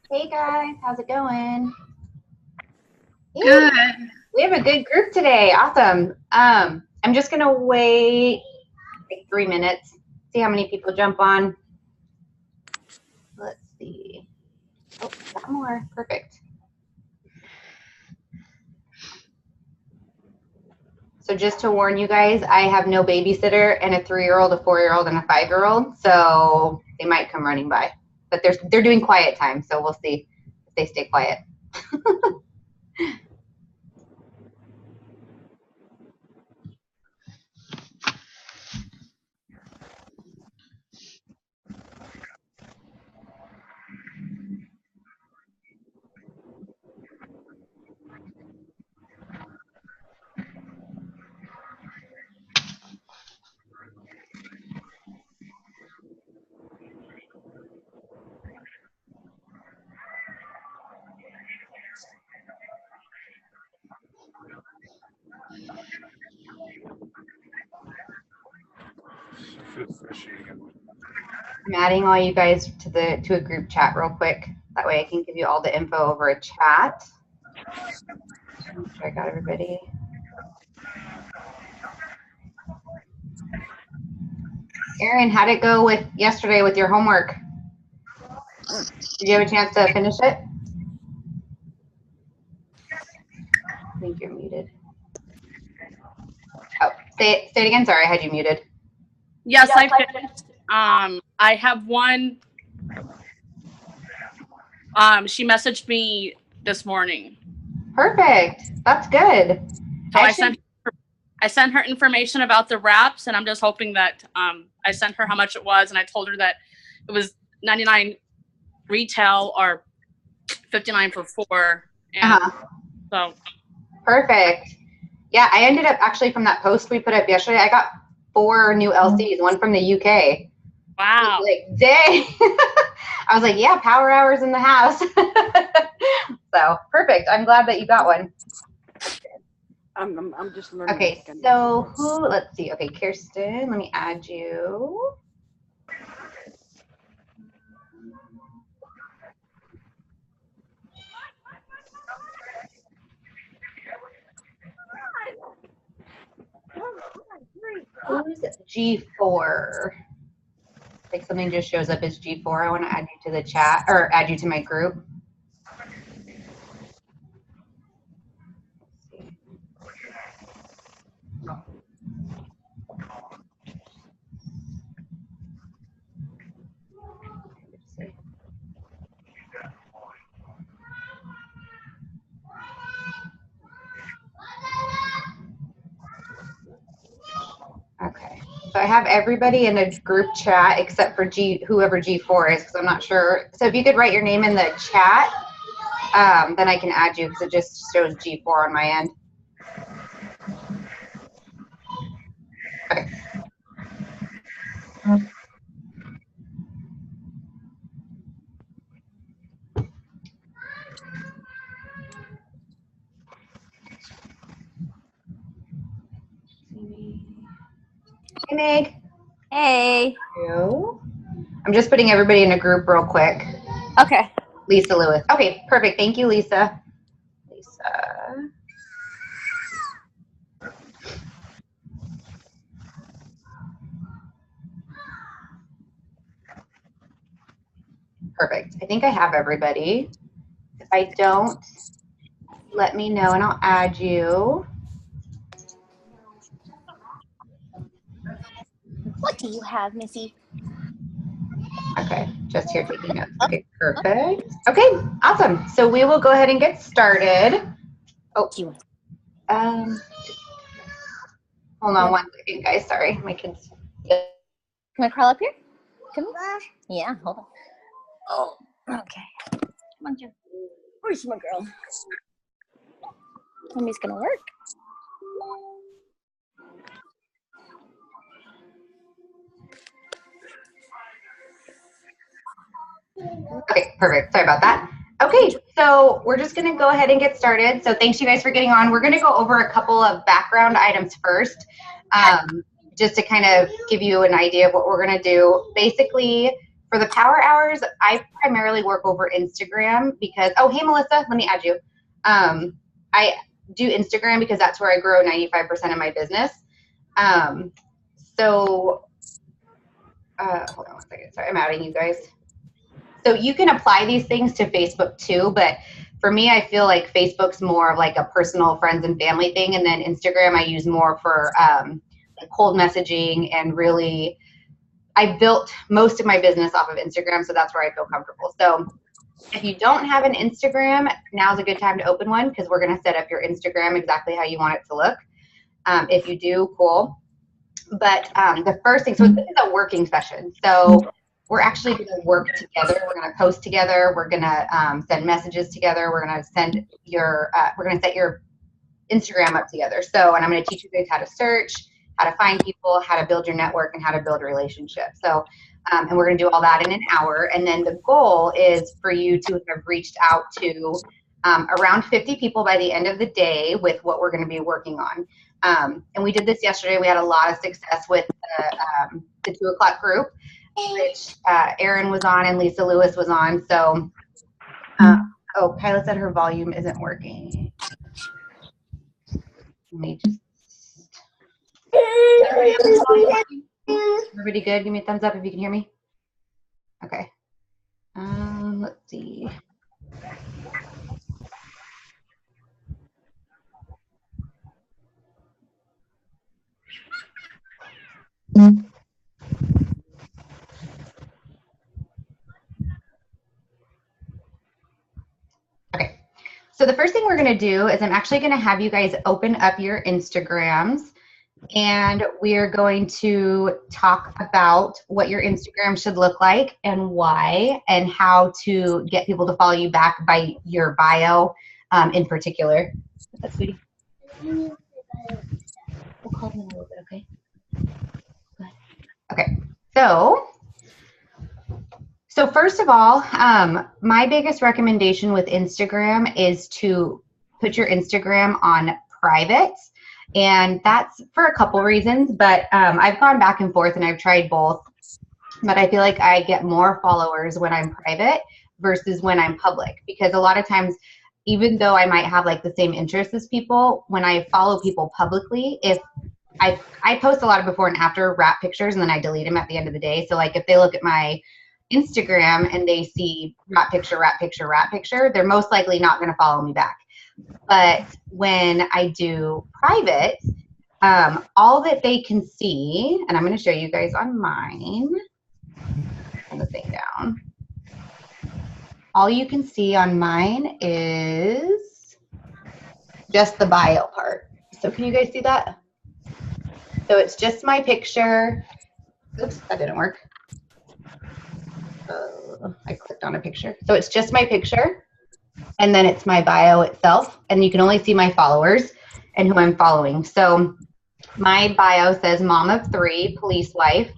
Hey guys, how's it going? Good. We have a good group today. Awesome. I'm just gonna wait like 3 minutes, see how many people jump on. Let's see. Oh, got more. Perfect. So just to warn you guys, I have no babysitter and a 3-year-old, a 4-year-old, and a 5-year-old. So they might come running by. But they're doing quiet time, so we'll see if they stay quiet. I'm adding all you guys to a group chat real quick. That way I can give you all the info over a chat. Make sure I got everybody. Erin, how'd it go with yesterday with your homework? Did you have a chance to finish it? I think you're muted. Oh, say it again. Sorry, I had you muted. Yes, I finished. I have one. She messaged me this morning. Perfect. That's good. So I sent her information about the wraps, and I'm just hoping that I sent her how much it was, and I told her that it was $99 retail or $59 for 4. And so perfect. Yeah, I ended up actually from that post we put up yesterday, I got 4 new LCs, one from the UK. Wow. Like, dang. I was like, yeah, power hours in the house. So perfect. I'm glad that you got one. I'm just learning. Okay, so let's see. Okay, Kirsten, let me add you. Who's G4? Like something just shows up as G4. I want to add you to the chat or add you to my group. Okay, so I have everybody in a group chat except for whoever G4 is, because I'm not sure. So if you could write your name in the chat, then I can add you because it just shows G4 on my end. Okay. Hey, Meg. Hey. I'm just putting everybody in a group real quick. Okay. Lisa Lewis. Okay, perfect. Thank you, Lisa. Lisa. Perfect. I think I have everybody. If I don't, let me know and I'll add you. What do you have, Missy? Okay, just here taking notes. Okay, perfect. Okay, awesome. So we will go ahead and get started. Oh, hold on 1 second, guys. Sorry, my kids. Can I crawl up here? Come on. Yeah, hold on. Oh, okay. Come on, Joe. Where's my girl? Mommy's gonna work. Okay, perfect. Sorry about that. Okay, so we're just going to go ahead and get started. So thanks you guys for getting on. We're going to go over a couple of background items first, just to kind of give you an idea of what we're going to do. Basically, for the power hours, I primarily work over Instagram because, oh, hey, Melissa, let me add you. I do Instagram because that's where I grow 95% of my business. Hold on one second. Sorry, I'm outing you guys. So you can apply these things to Facebook too, but for me, I feel like Facebook's more of like a personal friends and family thing, and then Instagram I use more for like cold messaging, and really, I built most of my business off of Instagram, so that's where I feel comfortable. So if you don't have an Instagram, now's a good time to open one because we're going to set up your Instagram exactly how you want it to look. If you do, cool. But the first thing, so this is a working session. So we're actually going to work together. We're going to post together. We're going to send messages together. We're going to send your, we're going to set your Instagram up together. So, and I'm going to teach you guys how to search, how to find people, how to build your network, and how to build relationships. So, and we're going to do all that in an hour. And then the goal is for you to have reached out to around 50 people by the end of the day with what we're going to be working on. And we did this yesterday. We had a lot of success with the 2 o'clock group, which Erin was on and Lisa Lewis was on. So, oh, Kyla said her volume isn't working. Let me just. Everybody good? Give me a thumbs up if you can hear me. Okay. Let's see. Okay. So the first thing we're going to do is I'm actually going to have you guys open up your Instagrams, and we're going to talk about what your Instagram should look like and why, and how to get people to follow you back by your bio in particular. What's that, sweetie? We'll call them in a little bit, okay? Okay. So first of all, my biggest recommendation with Instagram is to put your Instagram on private. And that's for a couple reasons, but I've gone back and forth and I've tried both. But I feel like I get more followers when I'm private versus when I'm public, because a lot of times, even though I might have like the same interests as people, when I follow people publicly, if I post a lot of before and after wrap pictures and then I delete them at the end of the day. So like if they look at my Instagram and they see wrap picture, wrap picture, wrap picture, they're most likely not going to follow me back. But when I do private, all that they can see, and I'm going to show you guys on mine, turn the thing down. All you can see on mine is just the bio part. So can you guys see that? So it's just my picture. Oops, that didn't work. I clicked on a picture. So it's just my picture, and then it's my bio itself, and you can only see my followers and who I'm following. So my bio says mom of 3, police wife,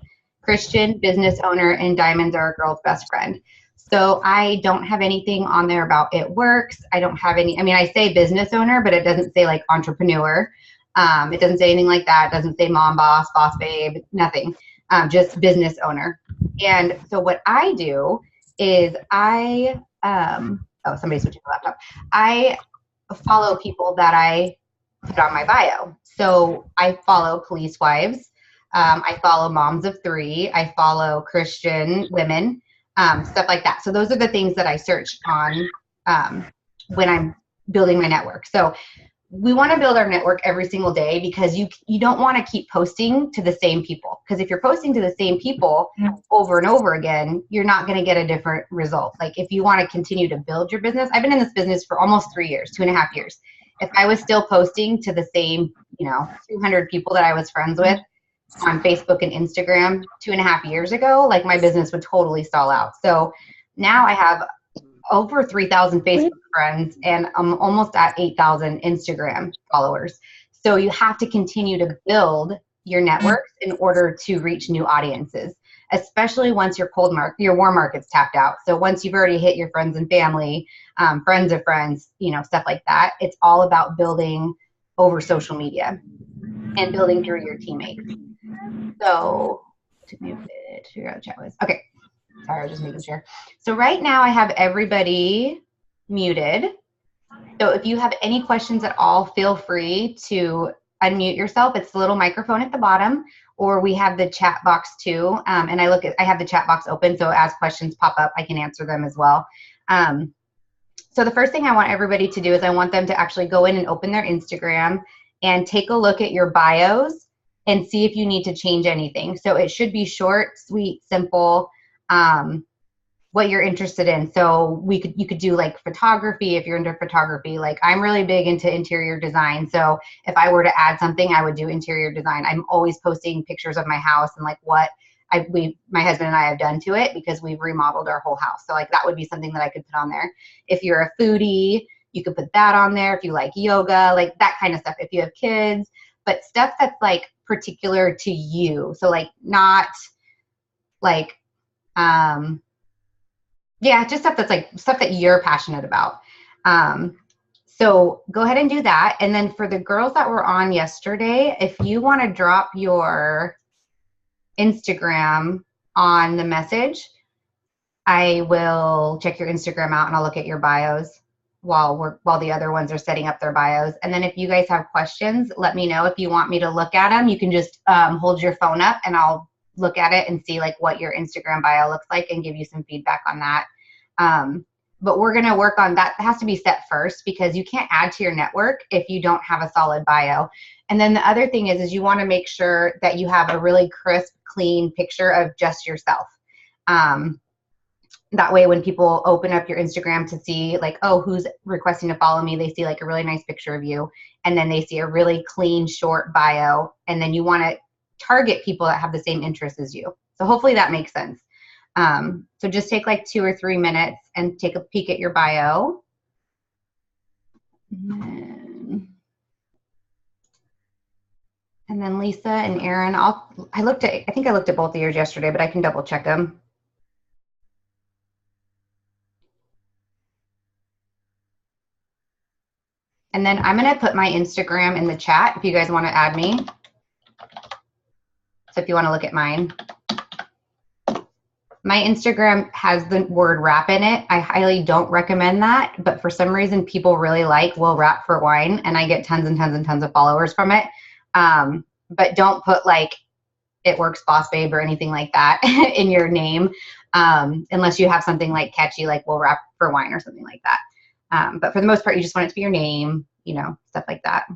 Christian, business owner, and diamonds are a girl's best friend. So I don't have anything on there about it works. I don't have any, I mean, I say business owner, but it doesn't say like entrepreneur. It doesn't say anything like that. It doesn't say mom, boss babe, nothing. Just business owner. And so what I do is oh, somebody's switching the laptop. I follow people that I put on my bio. So I follow police wives. I follow moms of 3. I follow Christian women, stuff like that. So those are the things that I search on when I'm building my network. So we want to build our network every single day, because you don't want to keep posting to the same people. Because if you're posting to the same people over and over again, you're not going to get a different result. Like if you want to continue to build your business, I've been in this business for almost 3 years, 2.5 years. If I was still posting to the same, 200 people that I was friends with on Facebook and Instagram 2.5 years ago, like my business would totally stall out. So now I have over 3,000 Facebook friends, and I'm almost at 8,000 Instagram followers. So you have to continue to build your networks in order to reach new audiences, especially once your warm market's tapped out. So once you've already hit your friends and family, friends of friends, stuff like that, it's all about building over social media and building through your teammates. So to figure out what chat was. Okay. Sorry, I was just making sure. So right now I have everybody muted. So if you have any questions at all, feel free to unmute yourself. It's the little microphone at the bottom, or we have the chat box too. And I have the chat box open, so as questions pop up, I can answer them as well. So the first thing I want everybody to do is I want them to actually go in and open their Instagram and take a look at your bios and see if you need to change anything. So it should be short, sweet, simple, what you're interested in. So you could do like photography if you're into photography. Like I'm really big into interior design. So if I were to add something, I would do interior design. I'm always posting pictures of my house and like what my husband and I have done to it because we've remodeled our whole house. So like that would be something that I could put on there. If you're a foodie, you could put that on there. If you like yoga, like that kind of stuff. If you have kids, but stuff that's like particular to you. So like not like, yeah, just stuff that's like stuff that you're passionate about. So go ahead and do that. And then for the girls that were on yesterday, if you want to drop your Instagram on the message, I will check your Instagram out and I'll look at your bios while the other ones are setting up their bios. And then if you guys have questions, let me know. If you want me to look at them, you can just hold your phone up and I'll look at it and see like what your Instagram bio looks like and give you some feedback on that. But we're going to work on that. It has to be set first because you can't add to your network if you don't have a solid bio. And then the other thing is you want to make sure that you have a really crisp, clean picture of just yourself. That way when people open up your Instagram to see like, oh, who's requesting to follow me, they see like a really nice picture of you. And then they see a really clean, short bio. And then you want to target people that have the same interests as you. So hopefully that makes sense. So just take like 2 or 3 minutes and take a peek at your bio. And then Lisa and Aaron, I think I looked at both of yours yesterday, but I can double check them. And then I'm going to put my Instagram in the chat if you guys want to add me. So if you want to look at mine. My Instagram has the word wrap in it. I highly don't recommend that, but for some reason people really like Will Wrap for Wine, and I get tons and tons and tons of followers from it. But don't put like It Works Boss Babe or anything like that in your name, unless you have something like catchy like Will Wrap for Wine or something like that. But for the most part, you just want it to be your name, stuff like that.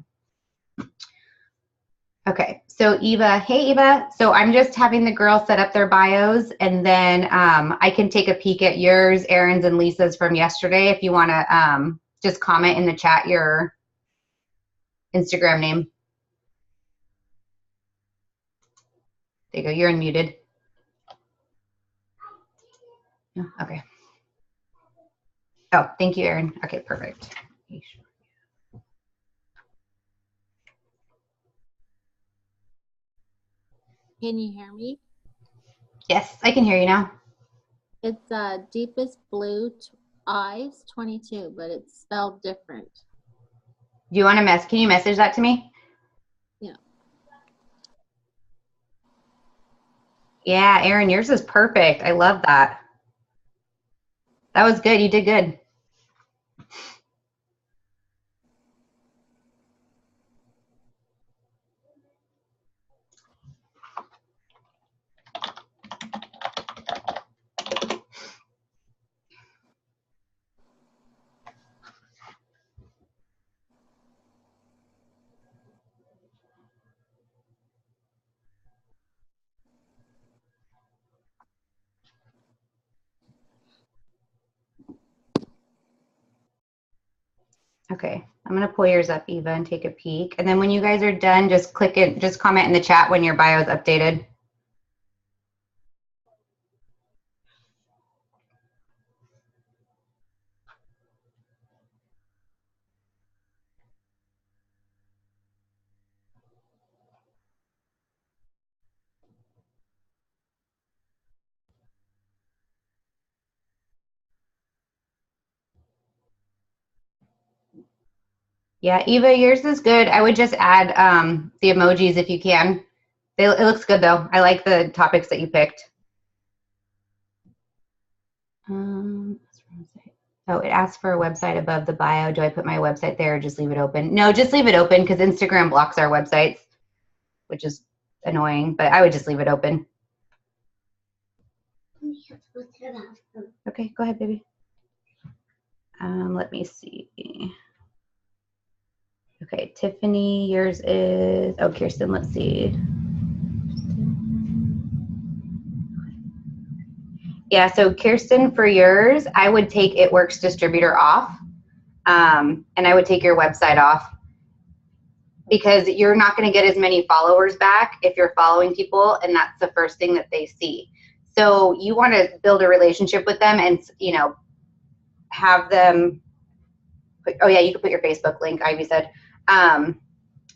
Okay, so Eva, hey Eva. So I'm just having the girls set up their bios, and then I can take a peek at yours, Aaron's, and Lisa's from yesterday if you want to just comment in the chat your Instagram name. There you go, you're unmuted. Okay. Oh, thank you, Aaron. Okay, perfect. Can you hear me? Yes, I can hear you now. It's Deepest Blue Eyes 22, but it's spelled different. Do you want to can you message that to me? Yeah. Yeah, Aaron, yours is perfect. I love that. That was good. You did good. Okay, I'm gonna pull yours up, Eva, and take a peek. And then when you guys are done, just click it, just comment in the chat when your bio is updated. Yeah, Eva, yours is good. I would just add the emojis if you can. It looks good though. I like the topics that you picked. Oh, it asks for a website above the bio. Do I put my website there or just leave it open? No, just leave it open because Instagram blocks our websites, which is annoying, but I would just leave it open. Okay, go ahead, baby. Let me see. Okay, Tiffany, yours is, oh, Kirsten, let's see. Yeah, so Kirsten, for yours, I would take It Works Distributor off, and I would take your website off because you're not going to get as many followers back if you're following people, and that's the first thing that they see. So you want to build a relationship with them and, you know, have them, oh yeah, you could put your Facebook link, Ivy said.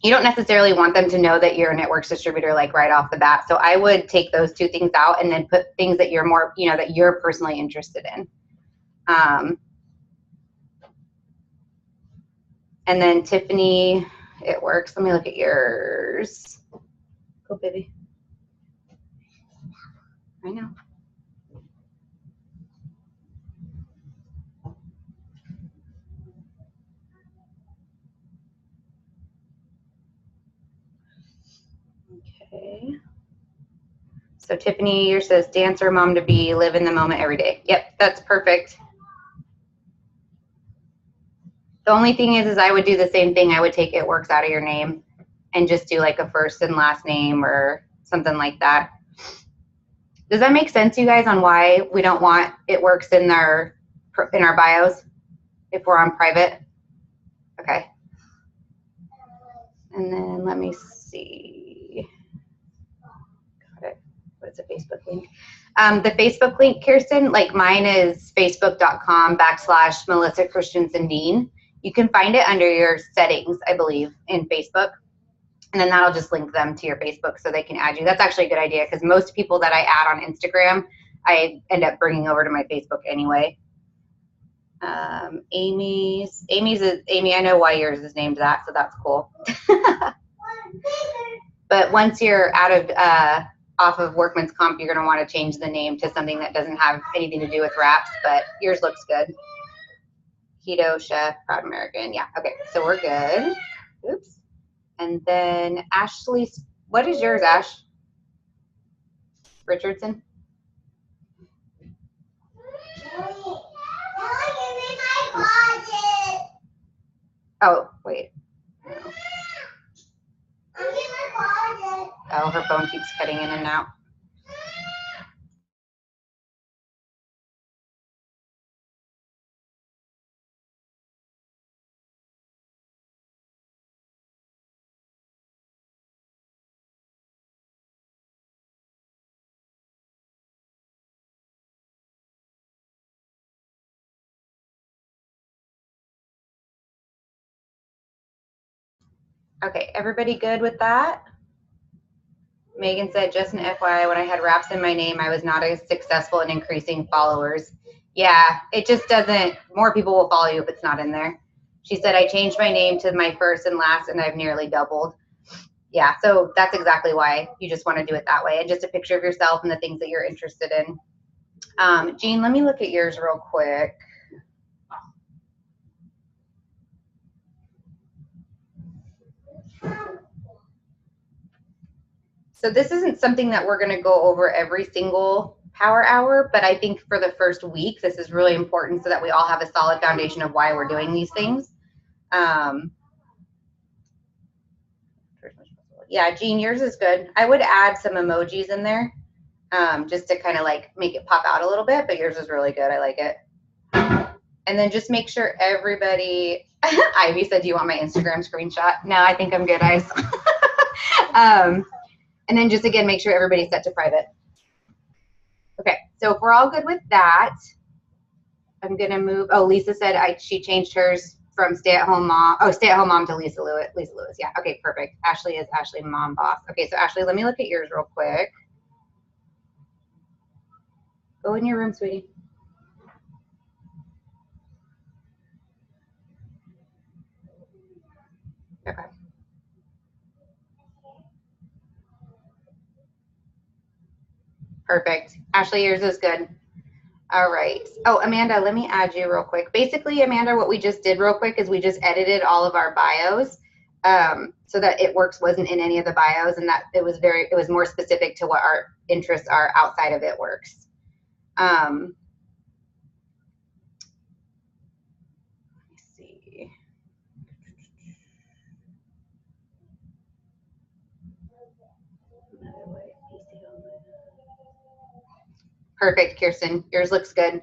You don't necessarily want them to know that you're a It Works distributor like right off the bat. So I would take those two things out and then put things that you're more, you know, that you're personally interested in. And then Tiffany, It Works. Let me look at yours. Go, baby. I know. Okay. So Tiffany, yours says dancer, mom to be, live in the moment every day. Yep, that's perfect. The only thing is I would do the same thing. I would take It Works out of your name and just do like a first and last name or something like that. Does that make sense, you guys, on why we don't want It Works in our bios if we're on private? Okay. And then let me see. Got it. What's a Facebook link? The Facebook link, Kirsten, like mine is facebook.com/Melissa Christensen Dean. You can find it under your settings, I believe, in Facebook. And then that'll just link them to your Facebook so they can add you. That's actually a good idea because most people that I add on Instagram, I end up bringing over to my Facebook anyway. Amy, I know why yours is named that, so that's cool. But once you're out of off of Workman's Comp, you're going to want to change the name to something that doesn't have anything to do with wraps, but yours looks good. Keto Chef, Proud American. Yeah, okay, so we're good. Oops. And then Ashley, what is yours, Ash? Richardson? Oh, wait. Oh, her phone keeps cutting in and out. Okay, everybody good with that? Megan said, just an FYI, when I had wraps in my name, I was not as successful in increasing followers. Yeah, it just doesn't, more people will follow you if it's not in there. She said, I changed my name to my first and last, and I've nearly doubled. Yeah, so that's exactly why you just want to do it that way. And just a picture of yourself and the things that you're interested in. Jean, let me look at yours real quick. So this isn't something that we're going to go over every single power hour, but I think for the first week, this is really important so that we all have a solid foundation of why we're doing these things. Yeah, Jean, yours is good. I would add some emojis in there just to kind of like make it pop out a little bit, but yours is really good. I like it. And then just make sure everybody, Ivy said, do you want my Instagram screenshot? No, I think I'm good, Ice. And then just again, make sure everybody's set to private. Okay, so if we're all good with that, I'm gonna move. Oh, Lisa said she changed hers from stay-at-home mom. Oh, stay-at-home mom to Lisa Lewis. Lisa Lewis, yeah. Okay, perfect. Ashley is Ashley Mom Boss. Okay, so Ashley, let me look at yours real quick. Go in your room, sweetie. Okay. Perfect. Ashley, yours is good. All right. Oh, Amanda, let me add you real quick. Basically, Amanda, what we just did real quick is we just edited all of our bios so that It Works wasn't in any of the bios, and that it was more specific to what our interests are outside of It Works. Let me see. Perfect, Kirsten. Yours looks good.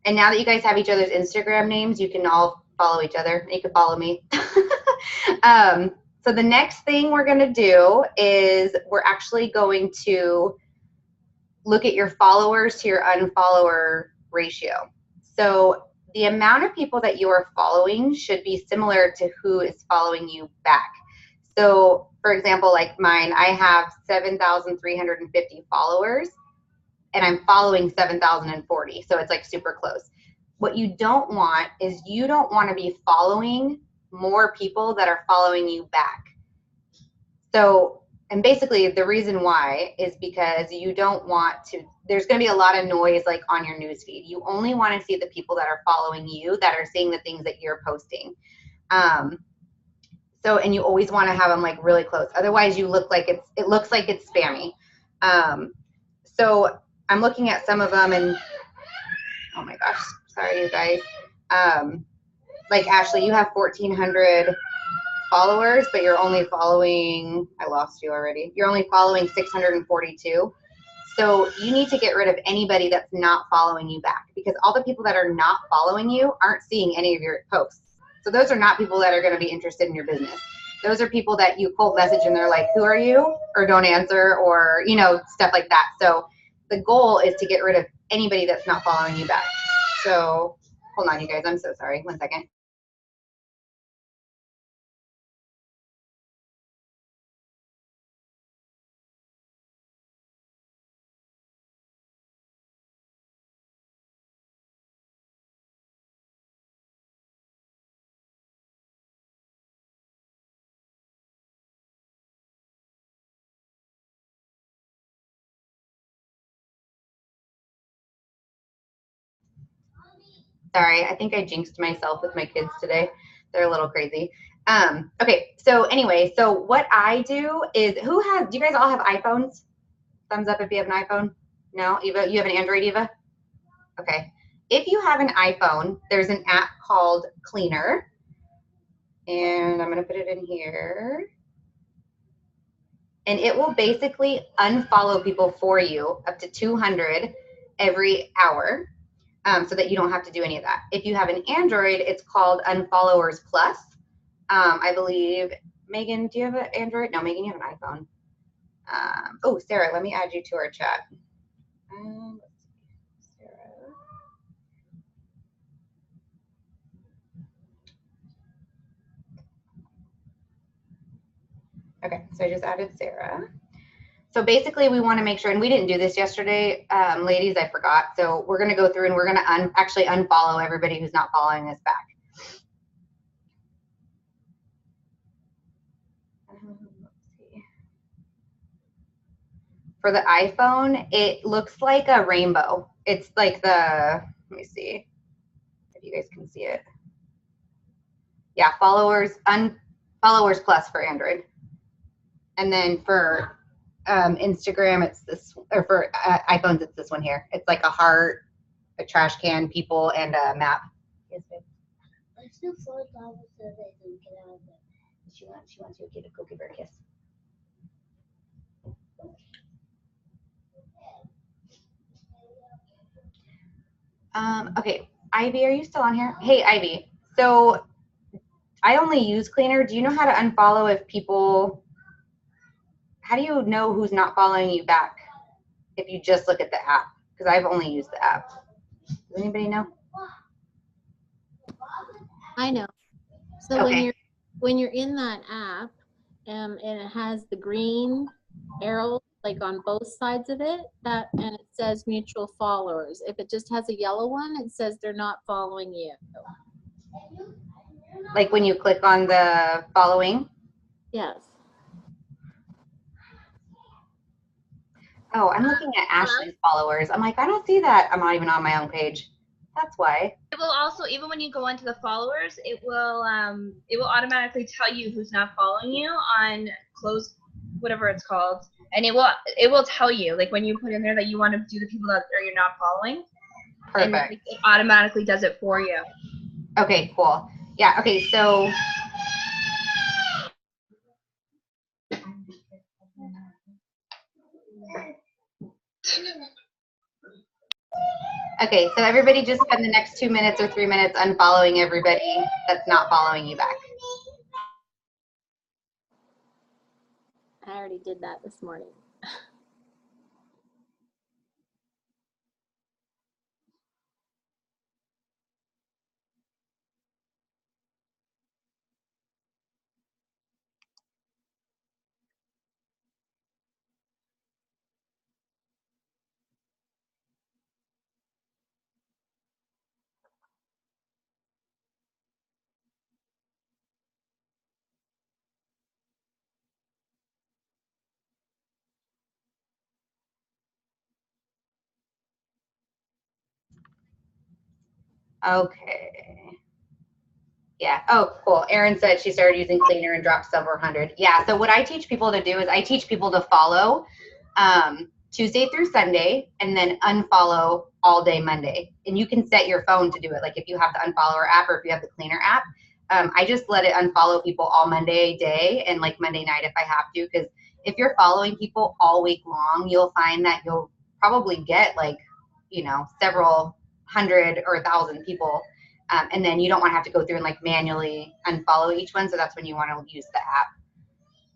And now that you guys have each other's Instagram names, you can all follow each other. You can follow me. So the next thing we're going to do is we're actually going to look at your followers to your unfollower ratio. So the amount of people that you are following should be similar to who is following you back. So for example, like mine, I have 7,350 followers and I'm following 7,040. So it's like super close. What you don't want is you don't want to be following more people that are following you back. So, and basically the reason why is because you don't want to, there's going to be a lot of noise like on your newsfeed. You only want to see the people that are following you, that are seeing the things that you're posting. So, and you always want to have them like really close. Otherwise you look like it looks like it's spammy. So I'm looking at some of them and, oh my gosh, sorry you guys. Like Ashley, you have 1,400 followers, but you're only following, I lost you already. You're only following 642. So you need to get rid of anybody that's not following you back, because all the people that are not following you aren't seeing any of your posts. So those are not people that are going to be interested in your business. Those are people that you cold message and they're like, who are you? Or don't answer, or, you know, stuff like that. So the goal is to get rid of anybody that's not following you back. So hold on, you guys. I'm so sorry. 1 second. Sorry, I think I jinxed myself with my kids today. They're a little crazy. Okay, so anyway, so what I do is, do you guys all have iPhones? Thumbs up if you have an iPhone. No? Eva, you have an Android, Eva? Okay. If you have an iPhone, there's an app called Cleaner. And I'm going to put it in here. And it will basically unfollow people for you, up to 200 every hour. So that you don't have to do any of that. If you have an Android, it's called Unfollowers Plus. I believe, Megan, do you have an Android? No, Megan, you have an iPhone. Oh, Sarah, let me add you to our chat. Sarah. Okay, so I just added Sarah. So basically we want to make sure, and we didn't do this yesterday, ladies, I forgot. So we're going to go through and we're going to actually unfollow everybody who's not following us back. Let's see. For the iPhone, it looks like a rainbow. It's like let me see if you guys can see it. Yeah, followers plus for Android. And then for Instagram, it's this, or for iPhones, it's this one here. It's like a heart, a trash can, people, and a map. Yes, babe. Let's do 4 so they can get out of it. She wants you to go give her a kiss. Okay, Ivy, are you still on here? Hey, Ivy. So I only use Cleaner. Do you know how to unfollow if people? How do you know who's not following you back if you just look at the app? Because I've only used the app. Does anybody know? I know. So Okay. when you're in that app, and it has the green arrow like on both sides of it, and it says mutual followers. If it just has a yellow one, it says they're not following you. Like when you click on the following? Yes. Oh, I'm looking at Ashley's followers. I'm like, I don't see that. I'm not even on my own page. That's why. It will also, even when you go into the followers, it will automatically tell you who's not following you on close, whatever it's called, and it will tell you, like when you put in there that you want to do the people that you're not following. Perfect. And it automatically does it for you. Okay, cool. Yeah, okay, so everybody just spend the next 2 minutes or 3 minutes unfollowing everybody that's not following you back. I already did that this morning. Okay. Yeah. Oh, cool. Erin said she started using Cleaner and dropped several hundred. Yeah. So what I teach people to do is I teach people to follow Tuesday through Sunday and then unfollow all day Monday. And you can set your phone to do it. Like if you have the unfollower app or if you have the Cleaner app, I just let it unfollow people all Monday day and like Monday night if I have to. Because if you're following people all week long, you'll find that you'll probably get like, several hundred or 1,000 people. And then you don't want to have to go through and like manually unfollow each one. So that's when you want to use the app.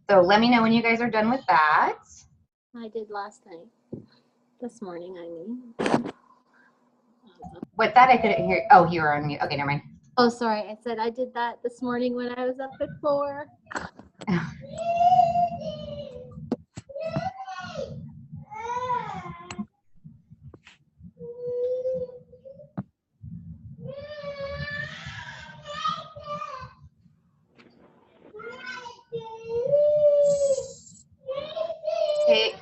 So let me know when you guys are done with that. I did last night. This morning, I mean. What's that? I couldn't hear. Oh, you were on mute. Okay, never mind. Oh, sorry. I said I did that this morning when I was up at 4. Okay.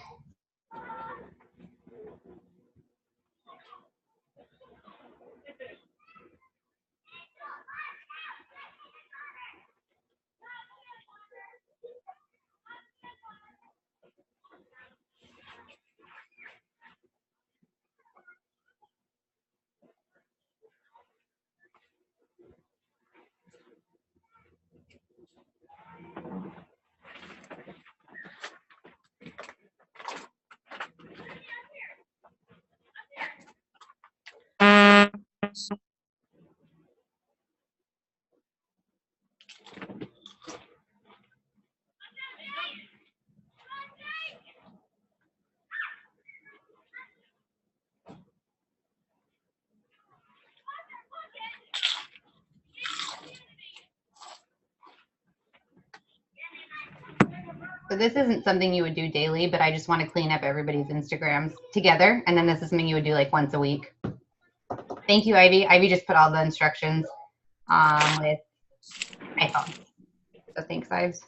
So this isn't something you would do daily, but I just want to clean up everybody's Instagrams together. And then this is something you would do like once a week. Thank you, Ivy. Ivy just put all the instructions with my phone. So thanks, Ives.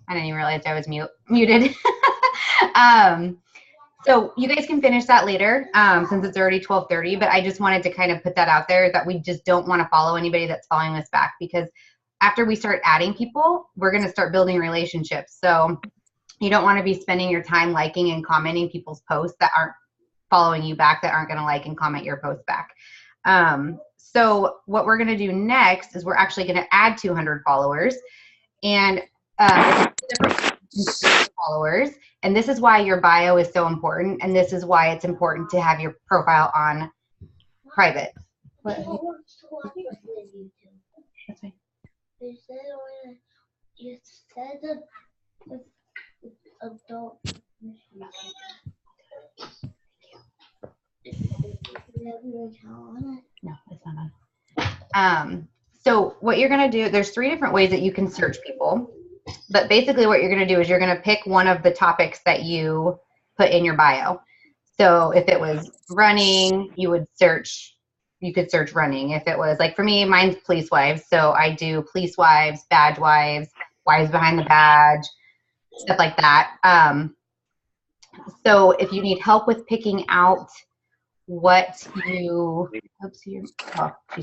I didn't even realize I was muted. So you guys can finish that later since it's already 12:30, but I just wanted to kind of put that out there that we just don't want to follow anybody that's following us back, because after we start adding people, we're going to start building relationships. So you don't want to be spending your time liking and commenting people's posts that aren't following you back, that aren't going to like and comment your post back. So what we're going to do next is we're actually going to add 200 followers, and followers. And this is why your bio is so important. And this is why it's important to have your profile on private. What? That's fine. You said the adult. No, it's not on. So what you're going to do, there's 3 different ways that you can search people. But basically what you're going to do is you're going to pick one of the topics that you put in your bio. So if it was running, you could search running. If it was, like for me, mine's police wives. So I do police wives, badge wives, wives behind the badge, stuff like that. So if you need help with picking out what you, she's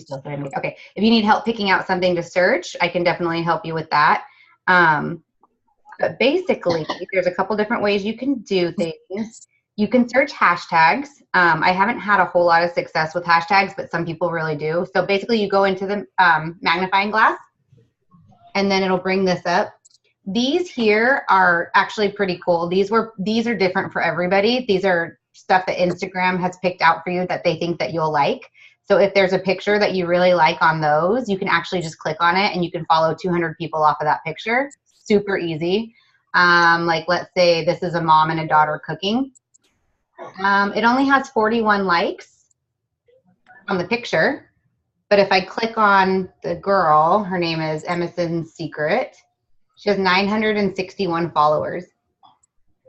still saying me. Okay. If you need help picking out something to search, I can definitely help you with that. But basically, there's a couple different ways you can do things. You can search hashtags. I haven't had a whole lot of success with hashtags, but some people really do. So basically, you go into the magnifying glass, and then it'll bring this up. These here are actually pretty cool. These are different for everybody. These are stuff that Instagram has picked out for you that they think that you'll like. So if there's a picture that you really like on those, you can actually just click on it and you can follow 200 people off of that picture. Super easy. Like let's say this is a mom and a daughter cooking. It only has 41 likes on the picture. But if I click on the girl, her name is Emerson Secret. She has 961 followers.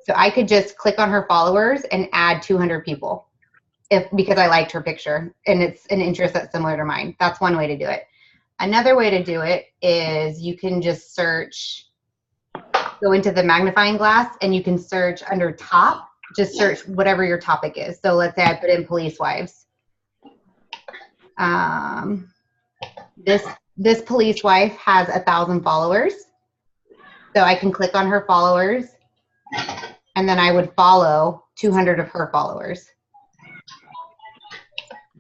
So I could just click on her followers and add 200 people. Because I liked her picture and it's an interest that's similar to mine. That's one way to do it. Another way to do it is you can just search, go into the magnifying glass and you can search under top, just search whatever your topic is. So let's say I put in police wives. This police wife has 1,000 followers. So I can click on her followers and then I would follow 200 of her followers.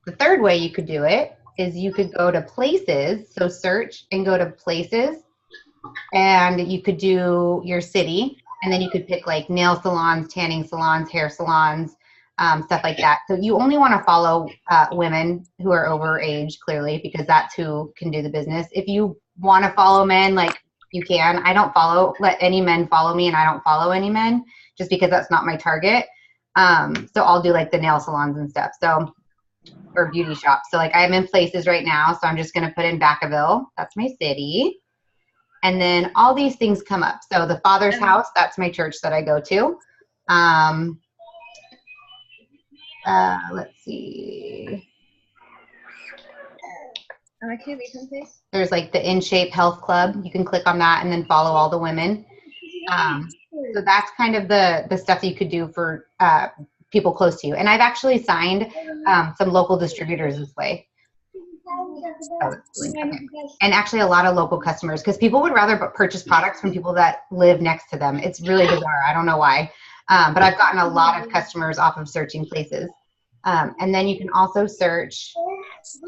The third way you could do it is you could go to places, so search and go to places, and you could do your city, and then you could pick like nail salons, tanning salons, hair salons, stuff like that. So you only want to follow women who are over age, clearly, because that's who can do the business. If you want to follow men, like you can. I don't let any men follow me, and I don't follow any men just because that's not my target. So I'll do like the nail salons and stuff. Or beauty shops. So like I'm in places right now, so I'm just going to put in Vacaville. That's my city. And then all these things come up. So the Father's house, that's my church that I go to. Let's see. Can you read some, please? There's like the In Shape Health Club. You can click on that and then follow all the women. So that's kind of the stuff that you could do for people close to you. And I've actually signed some local distributors this way. Okay. And actually a lot of local customers, because people would rather purchase products from people that live next to them. It's really bizarre. I don't know why. But I've gotten a lot of customers off of searching places. And then you can also search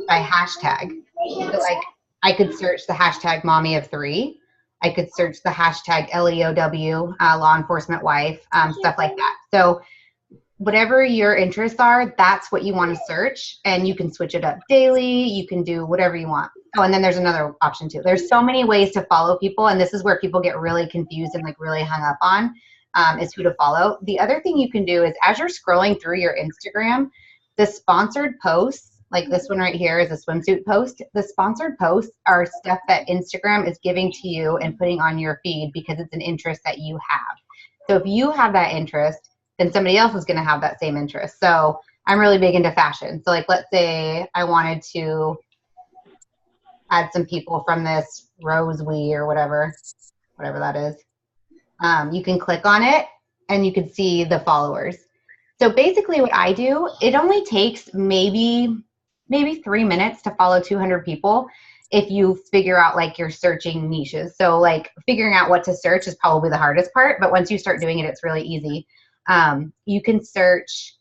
by hashtag. So like I could search the hashtag mommy of 3. I could search the hashtag LEOW, law enforcement wife, stuff like that. So whatever your interests are, that's what you want to search, and you can switch it up daily. You can do whatever you want. Oh, and then there's another option too. There's so many ways to follow people, and this is where people get really confused and like really hung up on is who to follow. The other thing you can do is as you're scrolling through your Instagram, the sponsored posts, like this one right here is a swimsuit post. The sponsored posts are stuff that Instagram is giving to you and putting on your feed because it's an interest that you have. So if you have that interest, then somebody else is going to have that same interest. So I'm really big into fashion. So like, let's say I wanted to add some people from this Rosewee or whatever that is. You can click on it and you can see the followers. So basically what I do, it only takes maybe 3 minutes to follow 200 people if you figure out like you're searching niches. So like figuring out what to search is probably the hardest part, but once you start doing it, it's really easy. You can search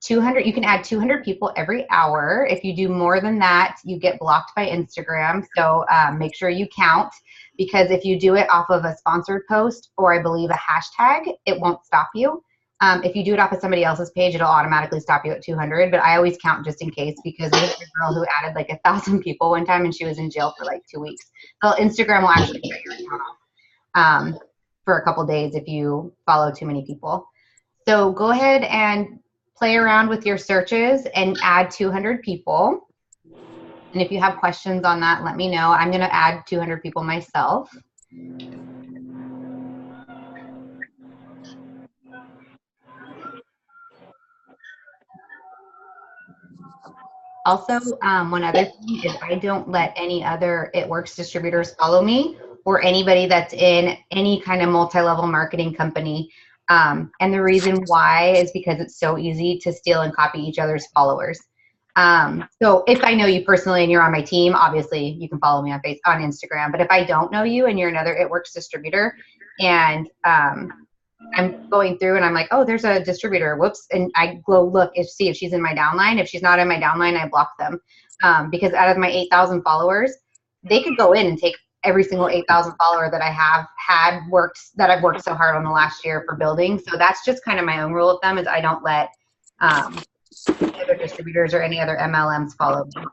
200, you can add 200 people every hour. If you do more than that, you get blocked by Instagram. So make sure you count, because if you do it off of a sponsored post or I believe a hashtag, it won't stop you. If you do it off of somebody else's page, it'll automatically stop you at 200, but I always count just in case, because there's a girl who added like 1,000 people one time and she was in jail for like 2 weeks. So Instagram will actually shut your account off for a couple days if you follow too many people. So go ahead and play around with your searches and add 200 people. And if you have questions on that, let me know. I'm going to add 200 people myself. Also, one other thing is I don't let any other It Works distributors follow me, or anybody that's in any kind of multi-level marketing company. And the reason why is because it's so easy to steal and copy each other's followers. So if I know you personally and you're on my team, obviously you can follow me on Instagram. But if I don't know you and you're another It Works distributor, and I'm going through and I'm like, oh, there's a distributor, whoops. And I go look and see if she's in my downline. If she's not in my downline, I block them. Because out of my 8,000 followers, they could go in and take every single 8,000 follower that I have that I've worked so hard on the last year for building. So that's just kind of my own rule with them, is I don't let other distributors or any other MLMs follow me.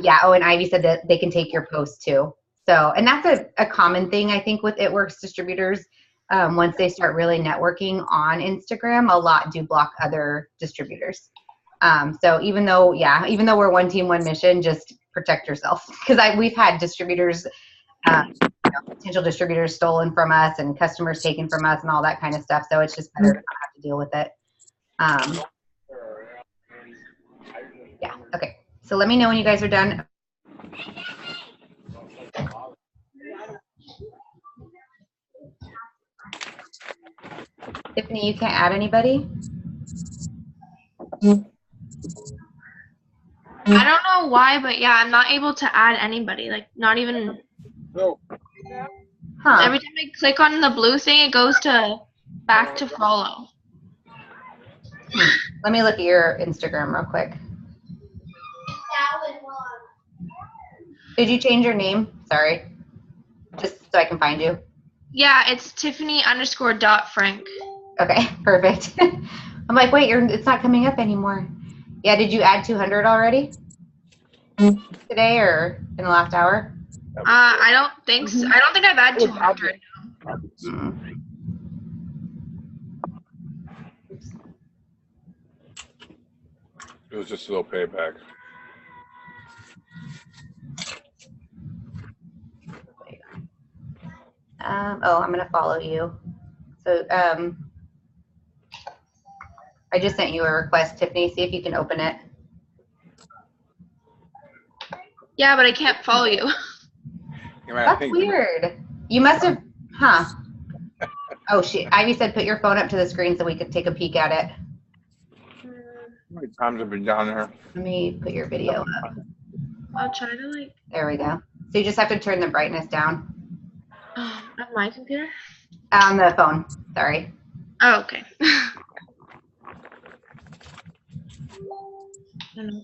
Yeah. Oh, and Ivy said that they can take your posts too. So, and that's a common thing, I think, with It Works distributors. Once they start really networking on Instagram, a lot do block other distributors. So even though we're one team, one mission, just protect yourself. Because we've had distributors, potential distributors stolen from us and customers taken from us and all that kind of stuff. So it's just better to not have to deal with it. Yeah, okay. So let me know when you guys are done. Tiffany, you can't add anybody? I don't know why, but yeah, I'm not able to add anybody. Like, not even. Huh. Every time I click on the blue thing, it goes to back to follow. Let me look at your Instagram real quick. Did you change your name? Sorry. Just so I can find you. Yeah, it's Tiffany_.Frank. Okay, perfect. I'm like, wait, it's not coming up anymore. Yeah, did you add 200 already? Today or in the last hour? I don't think so. I don't think I've added 200. It was just a little payback. Oh, I'm gonna follow you. So I just sent you a request, Tiffany. See if you can open it. Yeah, but I can't follow you. That's weird. You must have, huh? Oh, Ivy said put your phone up to the screen so we could take a peek at it. How many times have been down there? Let me put your video up. I'll try to like. There we go. So you just have to turn the brightness down. On my computer? On the phone, sorry. Oh, okay.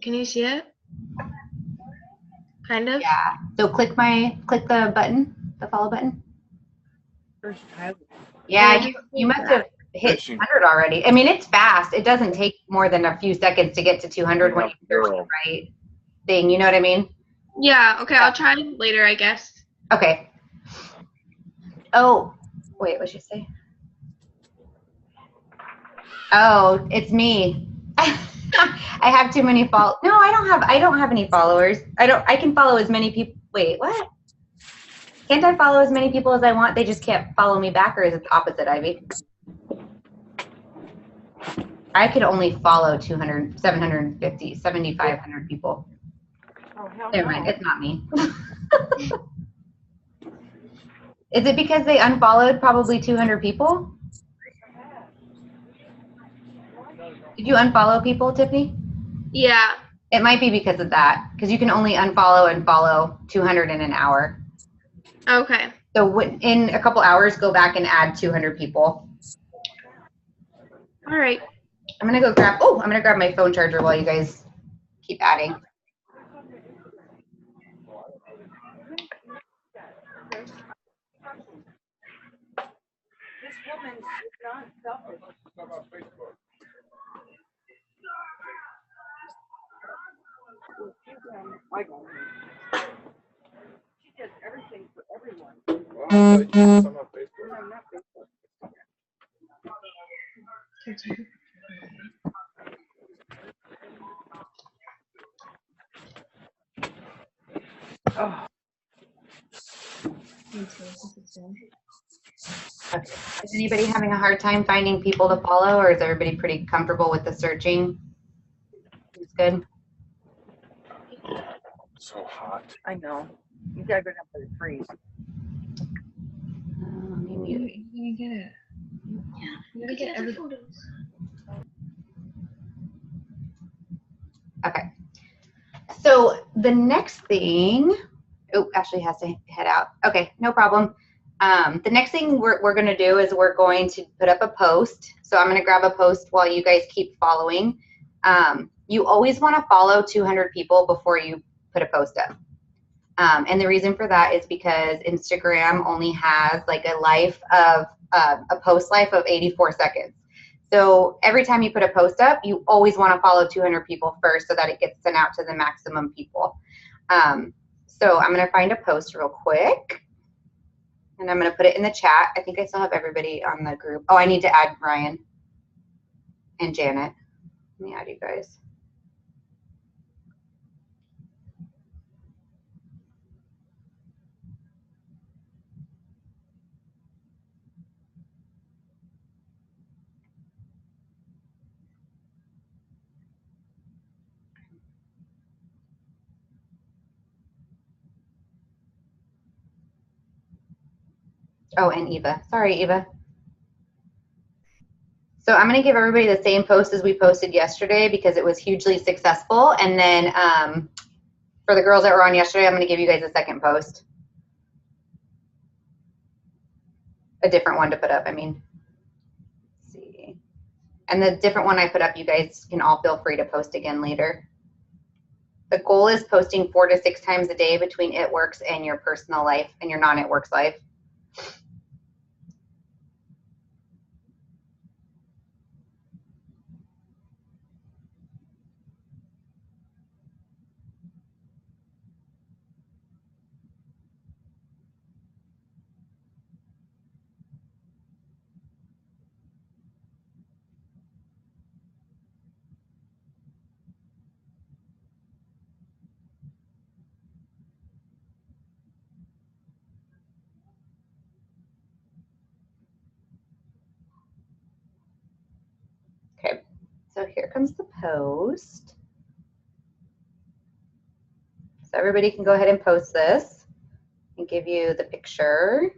Can you see it? Kind of? Yeah. So click the button, the follow button. Yeah, you must have hit 100 already. I mean, it's fast. It doesn't take more than a few seconds to get to 200 when you search the right thing. You know what I mean? Yeah. Okay. I'll try later, I guess. Okay. Oh, wait. What'd you say? Oh, it's me. I have too many followers. No, I don't have any followers. I can follow as many people. Wait, what? Can't I follow as many people as I want? They just can't follow me back, or is it the opposite, Ivy? I could only follow 200, 750, 7,500 people. Oh, hell Never mind, it's not me. Is it because they unfollowed probably 200 people? Did you unfollow people, Tiffany? Yeah. It might be because of that, because you can only unfollow and follow 200 in an hour. Okay. So in a couple hours, go back and add 200 people. All right. I'm gonna go grab. Oh, I'm gonna grab my phone charger while you guys keep adding. This woman is not selfish. She does everything for everyone. Well, I'll tell you, some on Facebook. No, not Facebook. Oh. Is anybody having a hard time finding people to follow, or is everybody pretty comfortable with the searching? It's good. So hot. I know. You gotta go down for the freeze. Let me mute. You get it. Yeah. You gotta get every photos. Okay. So the next thing, oh, Ashley has to head out. Okay, no problem. The next thing we're going to do is we're going to put up a post. So I'm going to grab a post while you guys keep following. You always want to follow 200 people before you put a post up. And the reason for that is because Instagram only has like a life of, a post life of 84 seconds. So every time you put a post up, you always want to follow 200 people first so that it gets sent out to the maximum people. So I'm going to find a post real quick. And I'm going to put it in the chat. I think I still have everybody on the group. Oh, I need to add Ryan and Janet. Let me add you guys. Oh, and Eva. Sorry, Eva. So I'm going to give everybody the same post as we posted yesterday because it was hugely successful. And then for the girls that were on yesterday, I'm going to give you guys a second post. A different one to put up, I mean. Let's see. And the different one I put up, you guys can all feel free to post again later. The goal is posting 4 to 6 times a day between It Works and your personal life and your non-It Works life. Okay, so here comes the post. So everybody can go ahead and post this and give you the picture.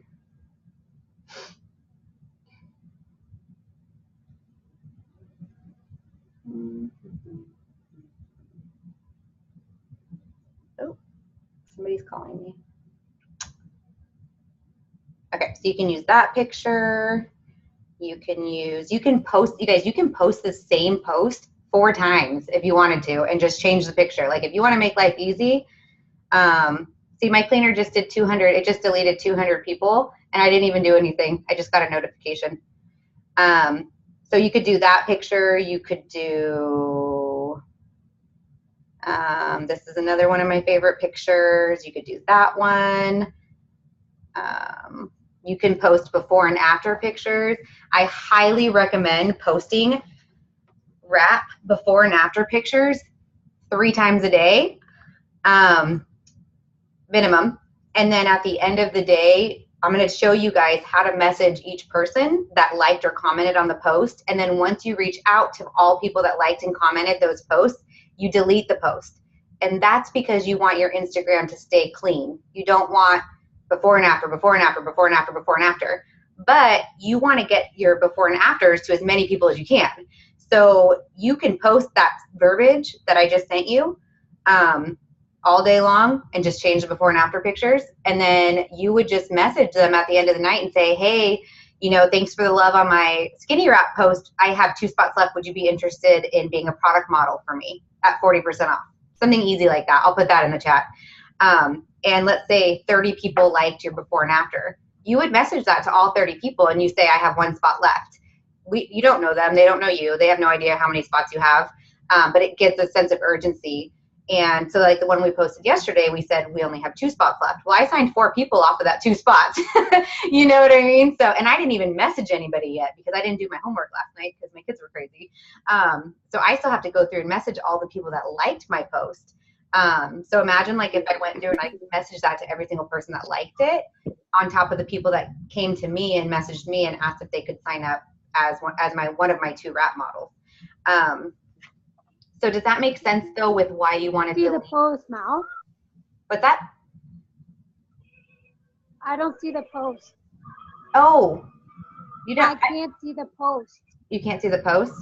Oh, somebody's calling me. Okay, so you can use that picture. You can post, you guys, you can post the same post 4 times if you wanted to and just change the picture. Like if you want to make life easy, see my cleaner just did 200, it just deleted 200 people and I didn't even do anything. I just got a notification. So you could do that picture. You could do, this is another one of my favorite pictures. You could do that one. You can post before and after pictures. I highly recommend posting wrap before and after pictures 3 times a day, minimum. And then at the end of the day, I'm going to show you guys how to message each person that liked or commented on the post. And then once you reach out to all people that liked and commented those posts, you delete the post. And that's because you want your Instagram to stay clean. You don't want before and after, before and after, before and after, before and after. But you want to get your before and afters to as many people as you can. So you can post that verbiage that I just sent you all day long and just change the before and after pictures. And then you would just message them at the end of the night and say, hey, you know, thanks for the love on my skinny wrap post. I have 2 spots left. Would you be interested in being a product model for me at 40% off? Something easy like that. I'll put that in the chat. And let's say 30 people liked your before and after. You would message that to all 30 people and you say, I have 1 spot left. You don't know them. They don't know you. They have no idea how many spots you have. But it gives a sense of urgency. And so like the one we posted yesterday, we said we only have 2 spots left. Well, I signed 4 people off of that 2 spots. You know what I mean? So, and I didn't even message anybody yet because I didn't do my homework last night because my kids were crazy. So I still have to go through and message all the people that liked my post. So imagine like if I went through and I messaged that to every single person that liked it on top of the people that came to me and messaged me and asked if they could sign up as one of my 2 wrap models. So does that make sense though with why you want to see the post, Mal? What's that? I don't see the post. Oh, you don't. I can't see the post. You can't see the post?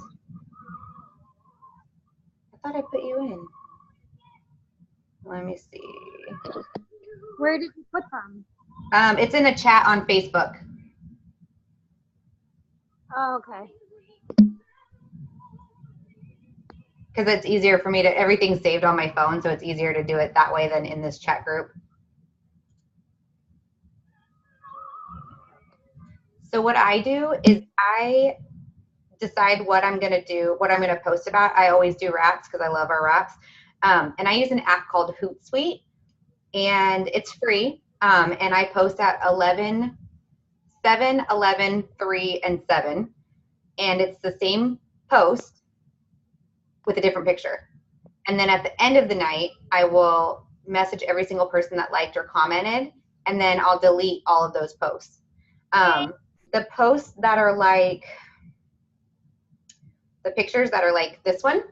I thought I put you in. Let me see. Where did you put them? It's in a chat on Facebook. Oh, okay. Because it's easier for me to, everything's saved on my phone, so it's easier to do it that way than in this chat group. So what I do is I decide what I'm going to do, what I'm going to post about. I always do wraps because I love our wraps. And I use an app called Hootsuite, and it's free. And I post at 11, 7, 11, 3, and 7. And it's the same post with a different picture. And then at the end of the night, I will message every single person that liked or commented, and then I'll delete all of those posts. The posts that are like, the pictures that are like this one,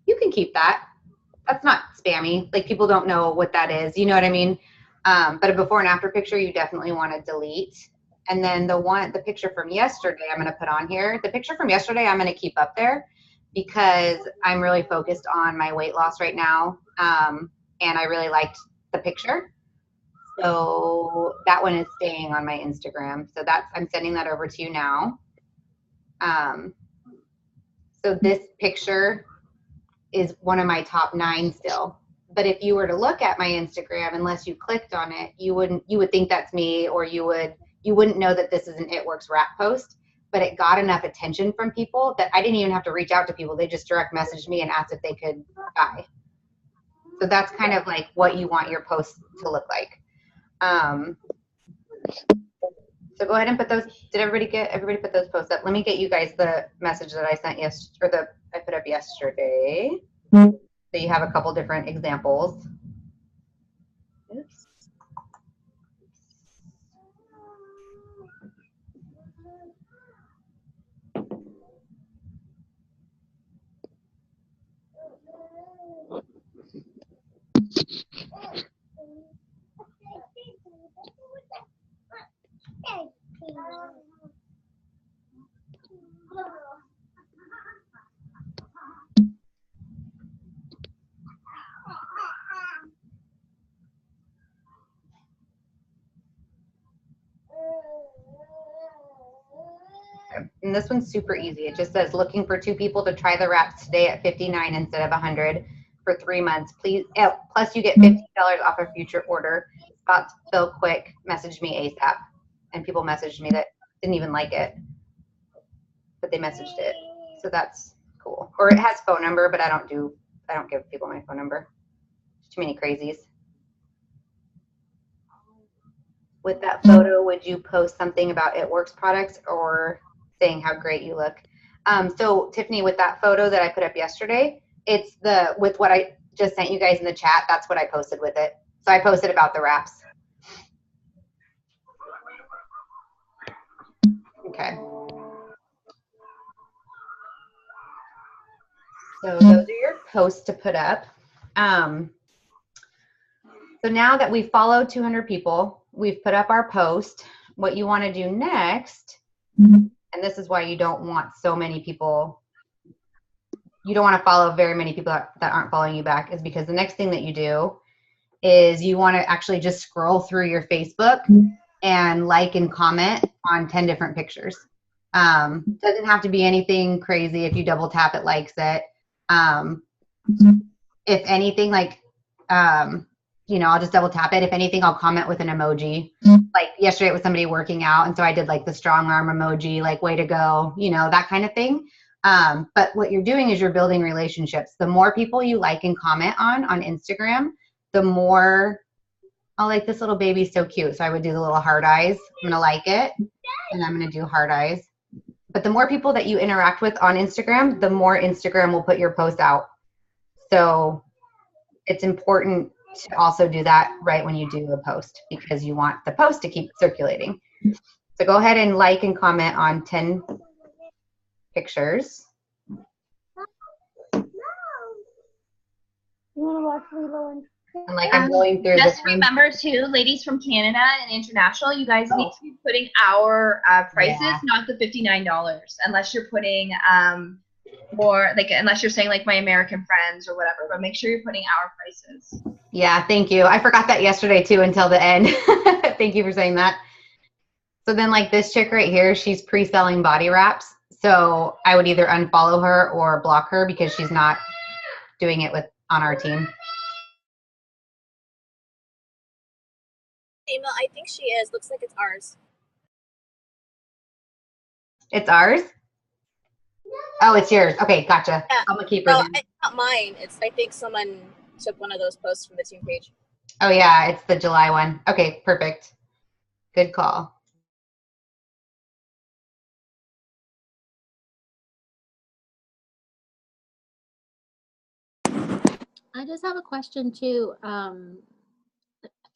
you can keep that. That's not spammy. Like people don't know what that is. You know what I mean? But a before and after picture, you definitely want to delete. And then the picture from yesterday, I'm going to put on here. The picture from yesterday, I'm going to keep up there because I'm really focused on my weight loss right now. And I really liked the picture. So that one is staying on my Instagram. So I'm sending that over to you now. So this picture is one of my top 9 still. But if you were to look at my Instagram, unless you clicked on it, you would think that's me, or you wouldn't know that this is an It Works wrap post. But it got enough attention from people that I didn't even have to reach out to people. They just direct messaged me and asked if they could buy. So that's kind of like what you want your posts to look like. So go ahead and put those. Did everybody put those posts up? Let me get you guys the message that I sent I put up yesterday. So you have a couple different examples. Oops. And this one's super easy. It just says, looking for 2 people to try the wraps today at $59 instead of $100 for 3 months. Please, plus you get $50 off a future order. Spots fill quick. Message me ASAP. And people messaged me that didn't even like it, but they messaged it. So that's cool. Or it has phone number, but I don't give people my phone number. There's too many crazies. With that photo, would you post something about It Works products or saying how great you look? So Tiffany, with that photo that I put up yesterday, it's with what I just sent you guys in the chat, that's what I posted with it. So I posted about the wraps. Okay. So those are your posts to put up. So now that we've followed 200 people, we've put up our post. What you want to do next And this is why you don't want so many people, you don't want to follow very many people that aren't following you back, is because the next thing that you do is you want to actually just scroll through your Facebook and like and comment on 10 different pictures. Doesn't have to be anything crazy. If you double tap, it likes it. If anything, like, you know, I'll just double tap it. If anything, I'll comment with an emoji. Like yesterday it was somebody working out, and so I did like the strong arm emoji, like way to go, you know, that kind of thing. But what you're doing is you're building relationships. The more people you like and comment on Instagram, the more, oh, like this little baby's so cute. So I would do the little heart eyes. I'm gonna like it, and I'm gonna do heart eyes. But the more people that you interact with on Instagram, the more Instagram will put your post out. So it's important to also do that right when you do a post, because you want the post to keep circulating. So go ahead and like and comment on 10 pictures. You want to watch Lilo and And like I'm going through Just this one. remember too, ladies from Canada and international, you guys need to be putting our prices, Yeah. not the $59, unless you're putting more, like, unless you're saying like my American friends or whatever, but make sure you're putting our prices. Yeah, thank you. I forgot that yesterday too until the end. Thank you for saying that. So then like this chick right here, she's pre-selling body wraps. So I would either unfollow her or block her because she's not doing it on our team. Email, I think she is. Looks like it's ours. It's ours? Oh, it's yours. Okay, gotcha. Yeah. I'm gonna keep her No, then. it's not mine. I think someone took one of those posts from the team page. Oh yeah, it's the July one. Okay, perfect. Good call. I just have a question too.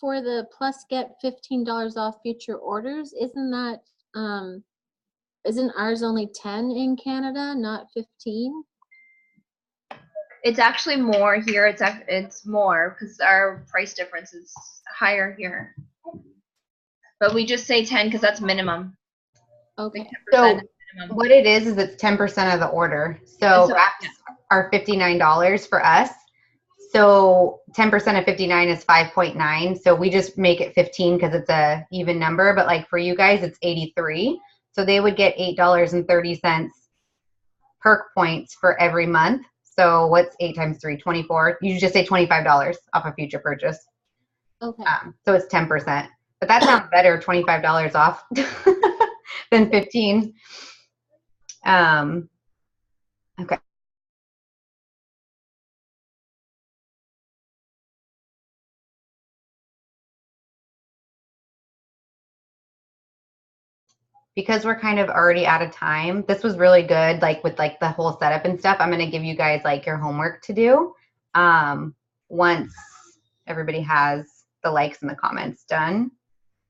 For the plus get $15 off future orders, isn't ours only 10 in Canada, not 15? It's actually more here. It's more because our price difference is higher here. But we just say 10 because that's minimum. Okay. Like 10% So minimum. what it is it's 10% of the order. So So, wraps are $59 for us. So 10% of 59 is 5.9. So we just make it 15 because it's a even number. But like for you guys, it's 83. So they would get $8.30 perk points for every month. So what's 8 times 3? 24. You just say $25 off a future purchase. Okay. So it's 10%. But that sounds better, $25 off than 15. Okay. Because we're kind of already out of time, this was really good, like with like the whole setup and stuff. I'm going to give you guys like your homework to do once everybody has the likes and the comments done.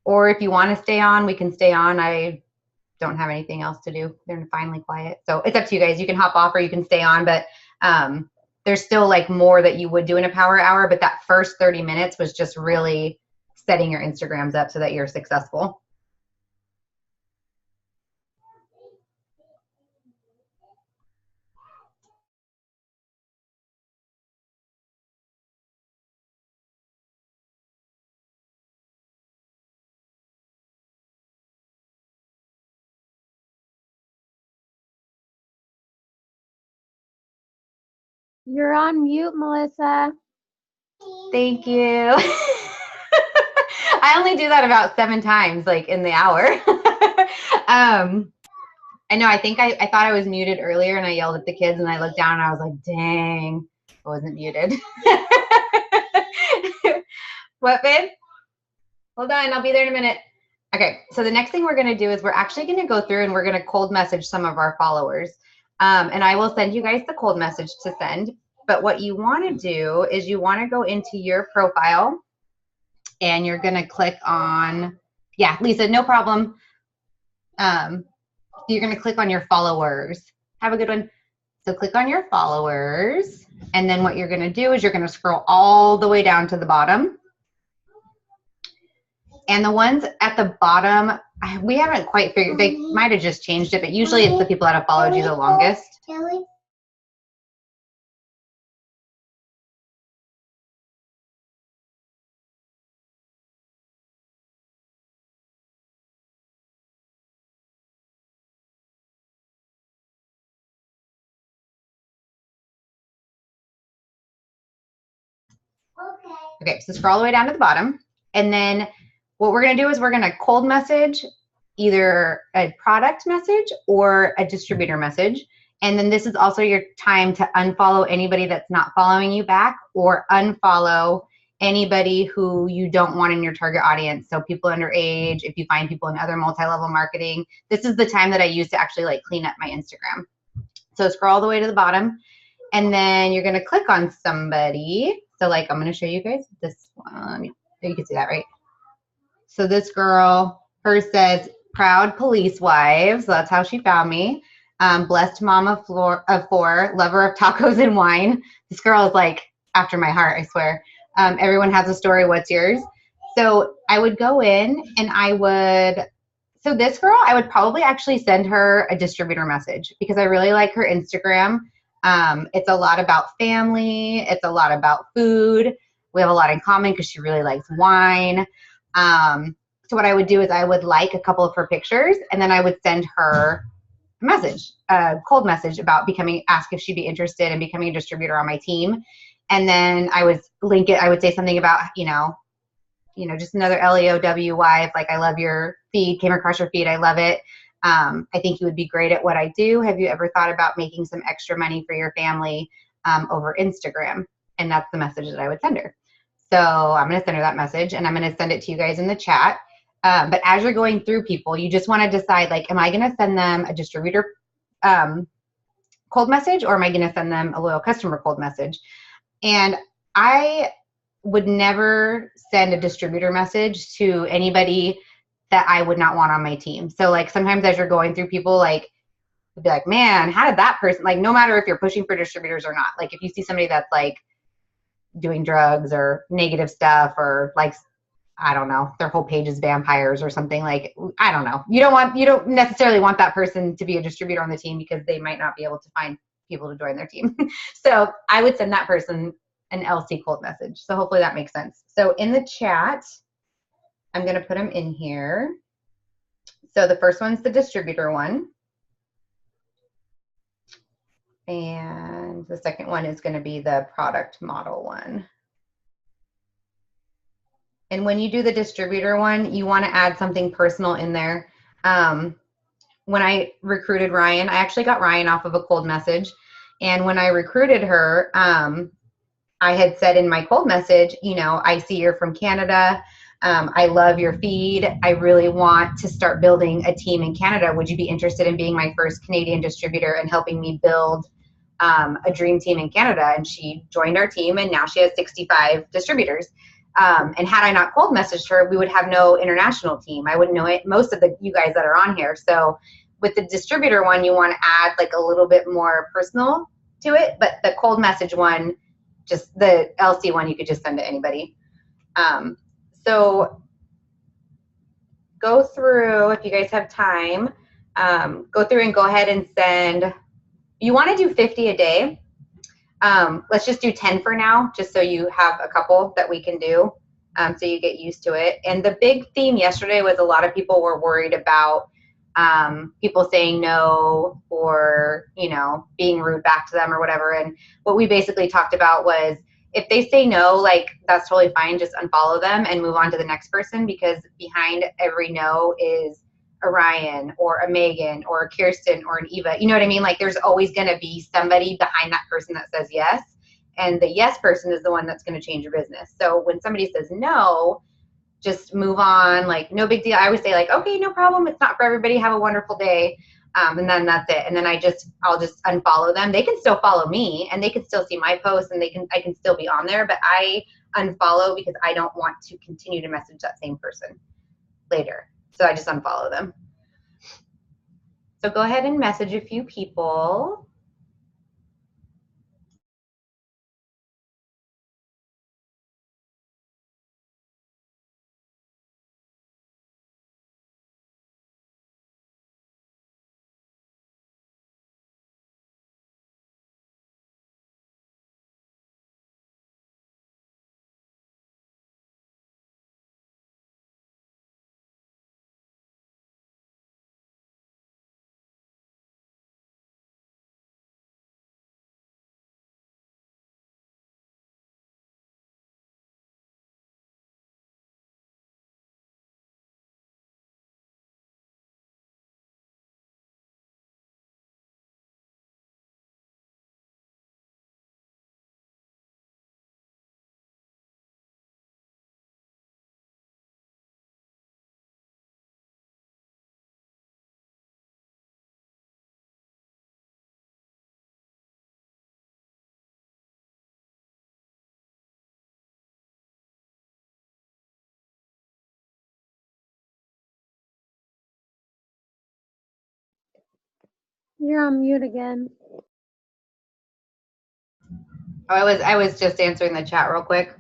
Or if you want to stay on, we can stay on. I don't have anything else to do. They're finally quiet. So it's up to you guys. You can hop off or you can stay on, but there's still like more that you would do in a power hour. But that first 30 minutes was just really setting your Instagrams up so that you're successful. You're on mute, Melissa. Thank you. I only do that about 7 times, like in the hour. I know, I think I thought I was muted earlier and I yelled at the kids and I looked down and I was like, dang, I wasn't muted. What, babe? Hold on, I'll be there in a minute. Okay, so the next thing we're gonna do is we're actually gonna go through and we're gonna cold message some of our followers. And I will send you guys the cold message to send. But what you wanna do is you wanna go into your profile and you're gonna click on, yeah, Lisa, no problem. You're gonna click on your followers. Have a good one. So click on your followers. And then what you're gonna do is you're gonna scroll all the way down to the bottom. And the ones at the bottom we haven't quite figured, they might have just changed it, but usually it's the people that have followed you the longest. Kelly? Okay. Okay, so scroll all the way down to the bottom. And then what we're going to do is we're going to cold message either a product message or a distributor message. And then this is also your time to unfollow anybody that's not following you back, or unfollow anybody who you don't want in your target audience. So people underage, if you find people in other multi-level marketing, this is the time that I use to actually like clean up my Instagram. So scroll all the way to the bottom, and then you're going to click on somebody. So like, I'm going to show you guys this one. You can see that, right? So this girl, hers says proud police wives. So that's how she found me. Blessed mom of four, lover of tacos and wine. This girl is like after my heart, I swear. Everyone has a story. What's yours? So I would go in and I would, so this girl, I would probably actually send her a distributor message because I really like her Instagram. It's a lot about family. It's a lot about food. We have a lot in common because she really likes wine. So what I would do is I would like a couple of her pictures, and then I would send her a message, a cold message about ask if she'd be interested in becoming a distributor on my team. And then I would link it. I would say something about, just another LEOW wife. Like, I love your feed, came across your feed. I love it. I think you would be great at what I do. Have you ever thought about making some extra money for your family over Instagram? And that's the message that I would send her. So I'm going to send her that message, and I'm going to send it to you guys in the chat. But as you're going through people, you just want to decide, like, am I going to send them a distributor cold message, or am I going to send them a loyal customer cold message? And I would never send a distributor message to anybody that I would not want on my team. So like sometimes as you're going through people, like, you'd be like, man, how did that person, like, no matter if you're pushing for distributors or not, like if you see somebody that's like doing drugs or negative stuff, or like, I don't know, their whole page is vampires or something, like, I don't know. You don't necessarily want that person to be a distributor on the team because they might not be able to find people to join their team. So I would send that person an LC cold message. So hopefully that makes sense. So in the chat, I'm going to put them in here. So the first one's the distributor one. And the second one is going to be the product model one. And when you do the distributor one, you want to add something personal in there. When I recruited Ryan, I actually got Ryan off of a cold message. And when I recruited her, I had said in my cold message, I see you're from Canada. I love your feed. I really want to start building a team in Canada. Would you be interested in being my first Canadian distributor and helping me build a dream team in Canada? And she joined our team, and now she has 65 distributors. And had I not cold messaged her, we would have no international team. I wouldn't know it, most of you guys that are on here. So with the distributor one, you want to add like a little bit more personal to it. But the cold message one, just the LC one, you could just send to anybody. So go through, if you guys have time, go through and go ahead and send. You want to do 50 a day. Let's just do 10 for now, just so you have a couple that we can do, so you get used to it. And the big theme yesterday was a lot of people were worried about people saying no, or being rude back to them or whatever. And what we basically talked about was, if they say no, like, that's totally fine. Just unfollow them and move on to the next person, because behind every no is a Ryan or a Megan or a Kirsten or an Eva. You know what I mean? Like, there's always going to be somebody behind that person that says yes. And the yes person is the one that's going to change your business. So when somebody says no, just move on. Like, no big deal. I always say, like, okay, no problem. It's not for everybody. Have a wonderful day. And then that's it. And then I'll just unfollow them. They can still follow me, and they can still see my posts, and I can still be on there, but I unfollow because I don't want to continue to message that same person later. So I just unfollow them. So go ahead and message a few people. You're on mute again. Oh, I was just answering the chat real quick.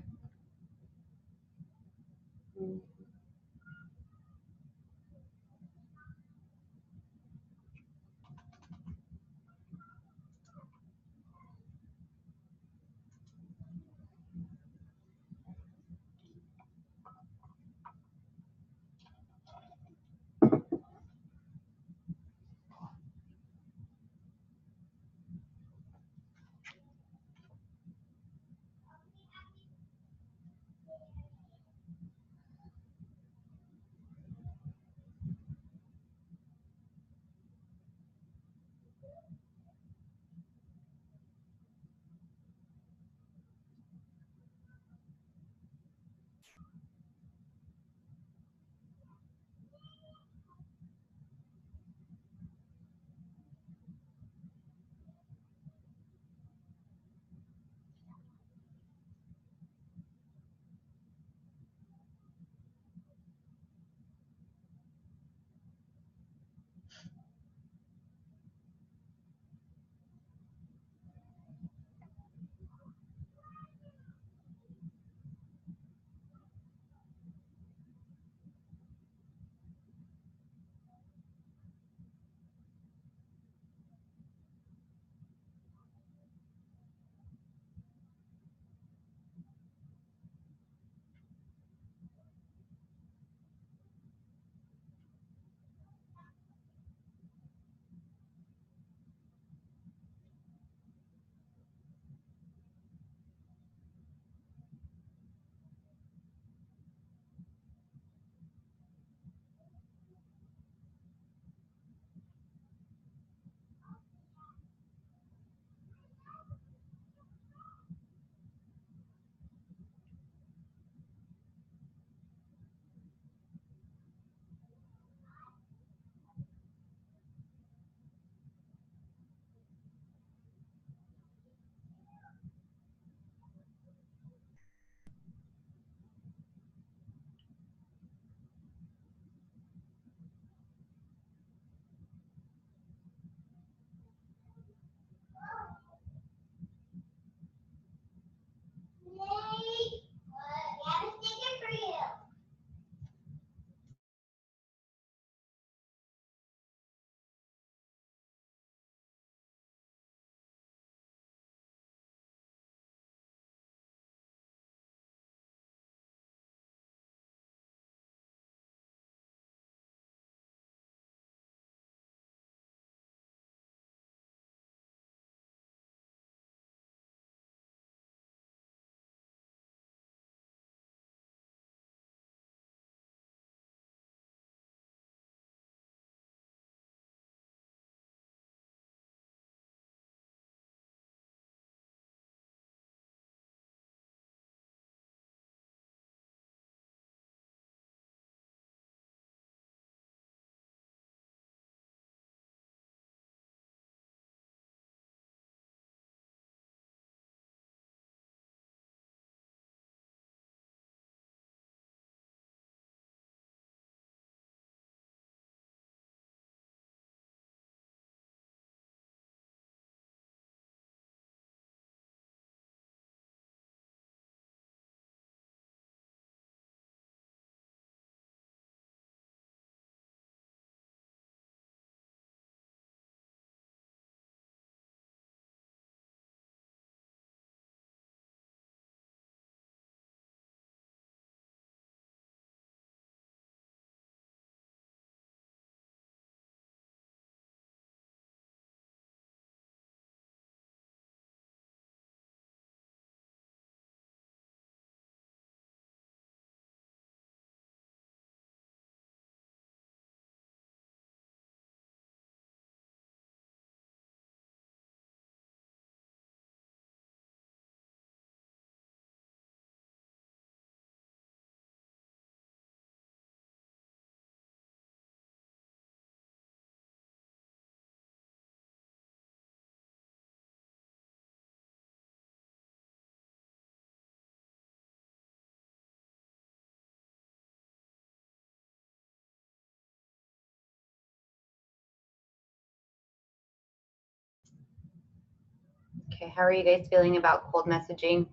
Okay, how are you guys feeling about cold messaging?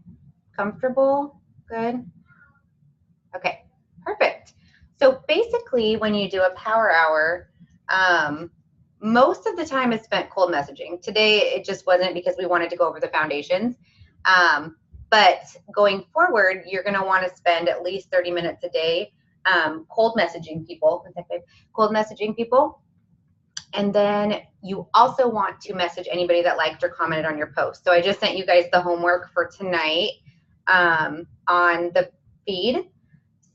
Comfortable? Good? Okay, perfect. So basically, when you do a power hour, most of the time is spent cold messaging. Today, it just wasn't because we wanted to go over the foundations. But going forward, you're going to want to spend at least 30 minutes a day cold messaging people. Cold messaging people. And then you also want to message anybody that liked or commented on your post. So I just sent you guys the homework for tonight on the feed.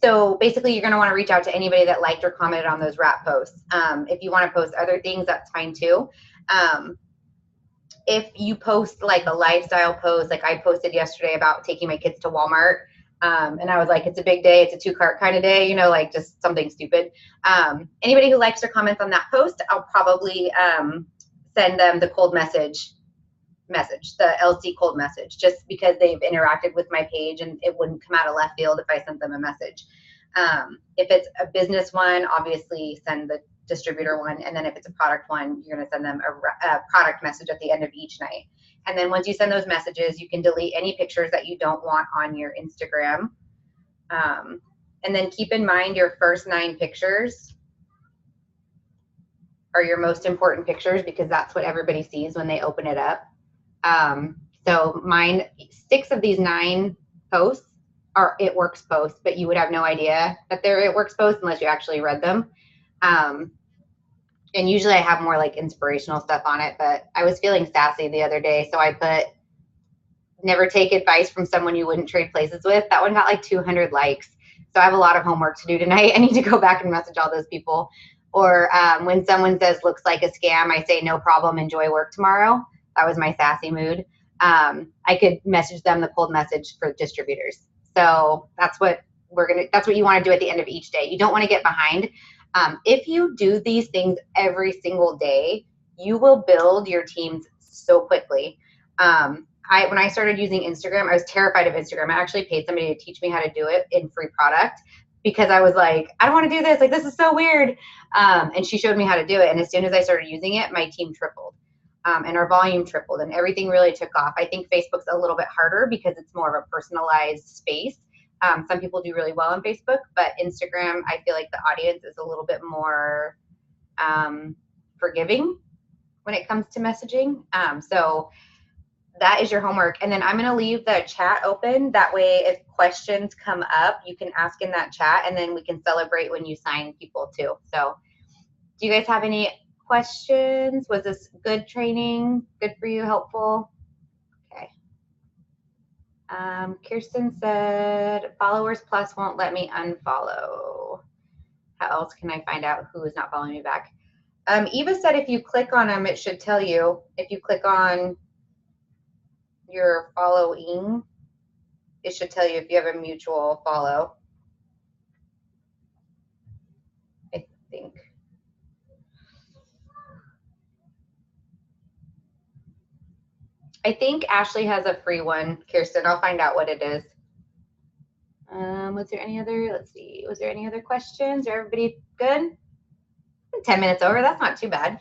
So basically, you're going to want to reach out to anybody that liked or commented on those wrap posts. If you want to post other things, that's fine too. If you post like a lifestyle post, like I posted yesterday about taking my kids to Walmart, and I was like, it's a big day, it's a 2-cart kind of day, you know, like just something stupid. Anybody who likes or comments on that post, I'll probably send them the cold message, the LC cold message, just because they've interacted with my page and it wouldn't come out of left field if I sent them a message. If it's a business one, obviously send the distributor one. And then if it's a product one, you're going to send them a product message at the end of each night. And then once you send those messages, you can delete any pictures that you don't want on your Instagram. And then keep in mind your first 9 pictures are your most important pictures because that's what everybody sees when they open it up. So mine, 6 of these 9 posts are It Works posts, but you would have no idea that they're It Works posts unless you actually read them. And usually I have more like inspirational stuff on it, but I was feeling sassy the other day. So I put, never take advice from someone you wouldn't trade places with. That one got like 200 likes. So I have a lot of homework to do tonight. I need to go back and message all those people. Or when someone says, looks like a scam, I say, no problem, enjoy work tomorrow. That was my sassy mood. I could message them the cold message for distributors. So that's what that's what you want to do at the end of each day. You don't want to get behind. If you do these things every single day, you will build your teams so quickly. When I started using Instagram, I was terrified of Instagram. I actually paid somebody to teach me how to do it in free product because I was like, I don't want to do this. Like, this is so weird. And she showed me how to do it. And as soon as I started using it, my team tripled. And our volume tripled and everything really took off. I think Facebook's a little bit harder because it's more of a personalized space. Some people do really well on Facebook, but Instagram, I feel like the audience is a little bit more forgiving when it comes to messaging. So that is your homework. And then I'm going to leave the chat open. That way, if questions come up, you can ask in that chat and then we can celebrate when you sign people too. So do you guys have any questions? Was this good training? Good for you? Helpful? Okay. Kirsten said, followers plus won't let me unfollow. How else can I find out who is not following me back? Eva said if you click on them, it should tell you. If you click on your following, it should tell you if you have a mutual follow. I think. I think Ashley has a free one, Kirsten. I'll find out what it is. Was there any other, let's see, was there any other questions? Are everybody good? 10 minutes over, that's not too bad.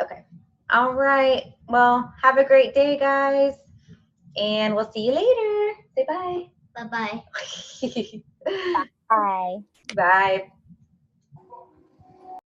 Okay. All right. Well, have a great day, guys. And we'll see you later. Say bye. Bye-bye. Bye. Bye.